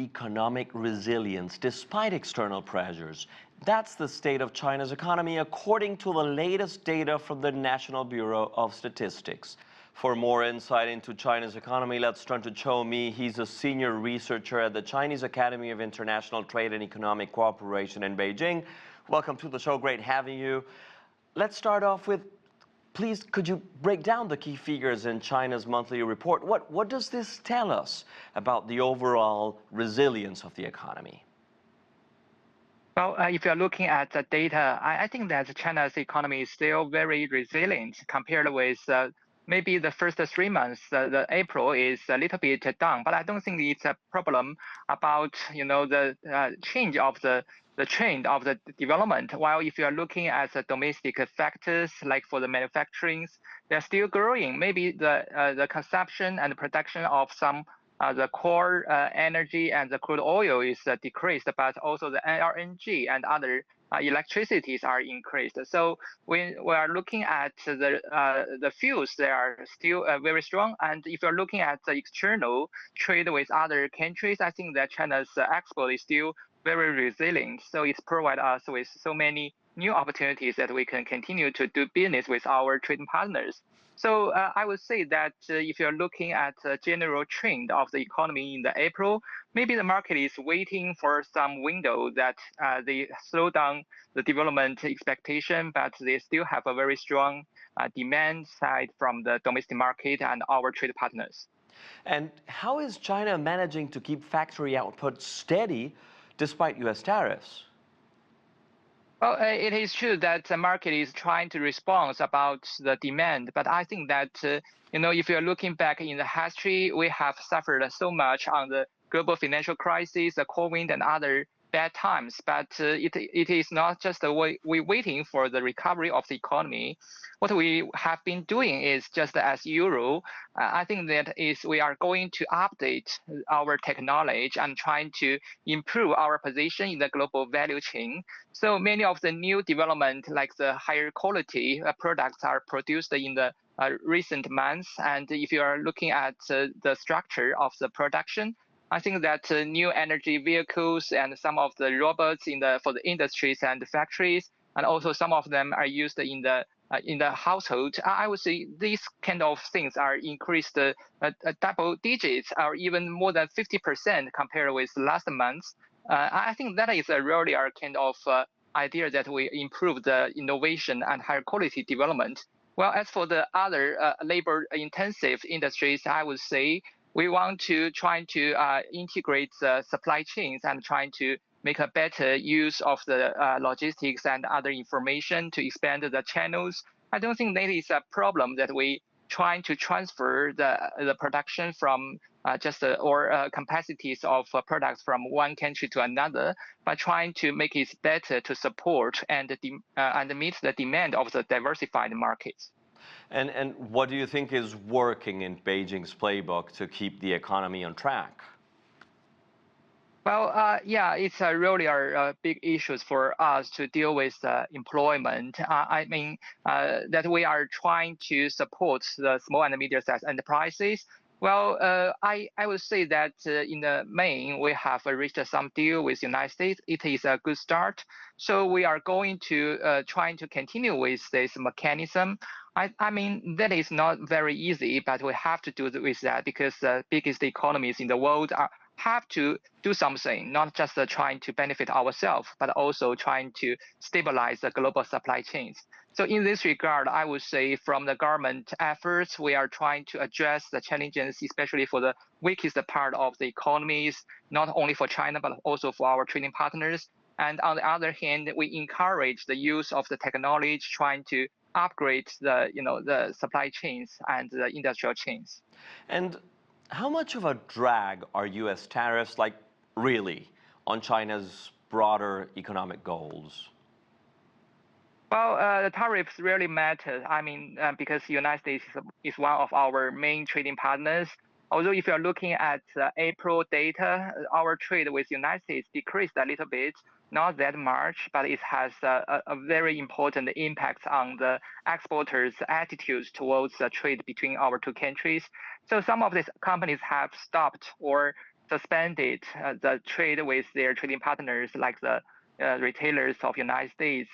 economic resilience despite external pressures. That's the state of China's economy according to the latest data from the National Bureau of Statistics. For more insight into China's economy, let's turn to Zhou Mi. He's a senior researcher at the Chinese Academy of International Trade and Economic Cooperation in Beijing. Welcome to the show. Great having you. Let's start off with, please, could you break down the key figures in China's monthly report? What does this tell us about the overall resilience of the economy? Well, if you're looking at the data, I think that China's economy is still very resilient compared with maybe the first 3 months. The April is a little bit down, but I don't think it's a problem about the change of the trend of the development. While if you are looking at the domestic factors, like for the manufacturing, they're still growing. Maybe the consumption and production of some the core energy and the crude oil is decreased, but also the LNG and other electricities are increased. So when we are looking at the fuels, they are still very strong. And if you're looking at the external trade with other countries, I think that China's export is still very resilient. So it's provide us with so many new opportunities that we can continue to do business with our trading partners. So I would say that if you're looking at the general trend of the economy in the April, maybe the market is waiting for some window that they slow down the development expectation, but they still have a very strong demand side from the domestic market and our trade partners. And how is China managing to keep factory output steady despite U.S. tariffs? Well, it is true that the market is trying to respond about the demand, but I think that if you're looking back in the history, we have suffered so much on the global financial crisis, the COVID, and other bad times. But it is not just we waiting for the recovery of the economy. What we have been doing is just as usual. I think that is we are going to update our technology and trying to improve our position in the global value chain. So many of the new development, like the higher quality products, are produced in the recent months. And if you are looking at the structure of the production, I think that new energy vehicles and some of the robots for the industries and the factories, and also some of them are used in the household. I would say these kind of things are increased double digits or even more than 50% compared with last month. I think that is really our kind of idea that we improve the innovation and higher quality development. Well, as for the other labor-intensive industries, I would say we want to try to integrate the supply chains and trying to make a better use of the logistics and other information to expand the channels. I don't think that is a problem that we trying to transfer the production from capacities of products from one country to another, but trying to make it better to support and meet the demand of the diversified markets. And what do you think is working in Beijing's playbook to keep the economy on track? Well, yeah, it's really big issues for us to deal with employment. I mean, that we are trying to support the small and medium-sized enterprises. Well, I would say that in the main, we have reached some deal with the United States. It is a good start. So we are going to trying to continue with this mechanism. I mean, that is not very easy, but we have to do with that because the biggest economies in the world have to do something, not just trying to benefit ourselves, but also trying to stabilize the global supply chains. So in this regard, I would say from the government efforts, we are trying to address the challenges, especially for the weakest part of the economies, not only for China, but also for our trading partners. And on the other hand, we encourage the use of the technology, trying to upgrade the supply chains and the industrial chains. And how much of a drag are U.S. tariffs, like really, on China's broader economic goals? Well, the tariffs really matter. I mean, because the United States is one of our main trading partners. Although if you're looking at April data, our trade with the United States decreased a little bit, not that much, but it has a very important impact on the exporters' attitudes towards the trade between our two countries. So some of these companies have stopped or suspended the trade with their trading partners like the retailers of United States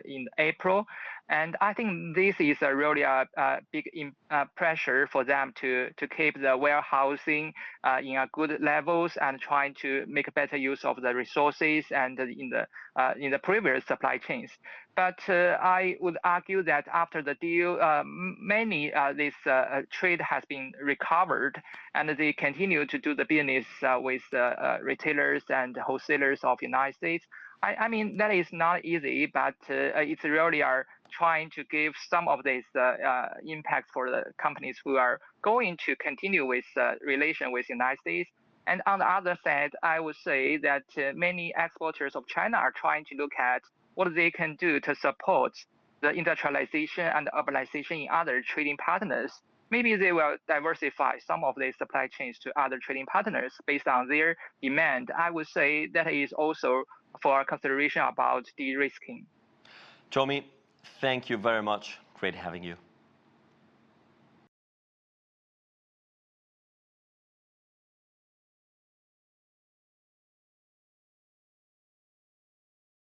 in April. And I think this is really a big pressure for them to keep the warehousing in a good levels and trying to make better use of the resources and in the previous supply chains. But I would argue that after the deal, many this trade has been recovered, and they continue to do the business with retailers and wholesalers of United States. I mean, that is not easy, but it's really are trying to give some of this impact for the companies who are going to continue with relation with United States. And on the other side, I would say that many exporters of China are trying to look at what they can do to support the industrialization and urbanization in other trading partners. Maybe they will diversify some of their supply chains to other trading partners based on their demand. I would say that is also for consideration about de-risking. Zhou Mi, thank you very much. Great having you.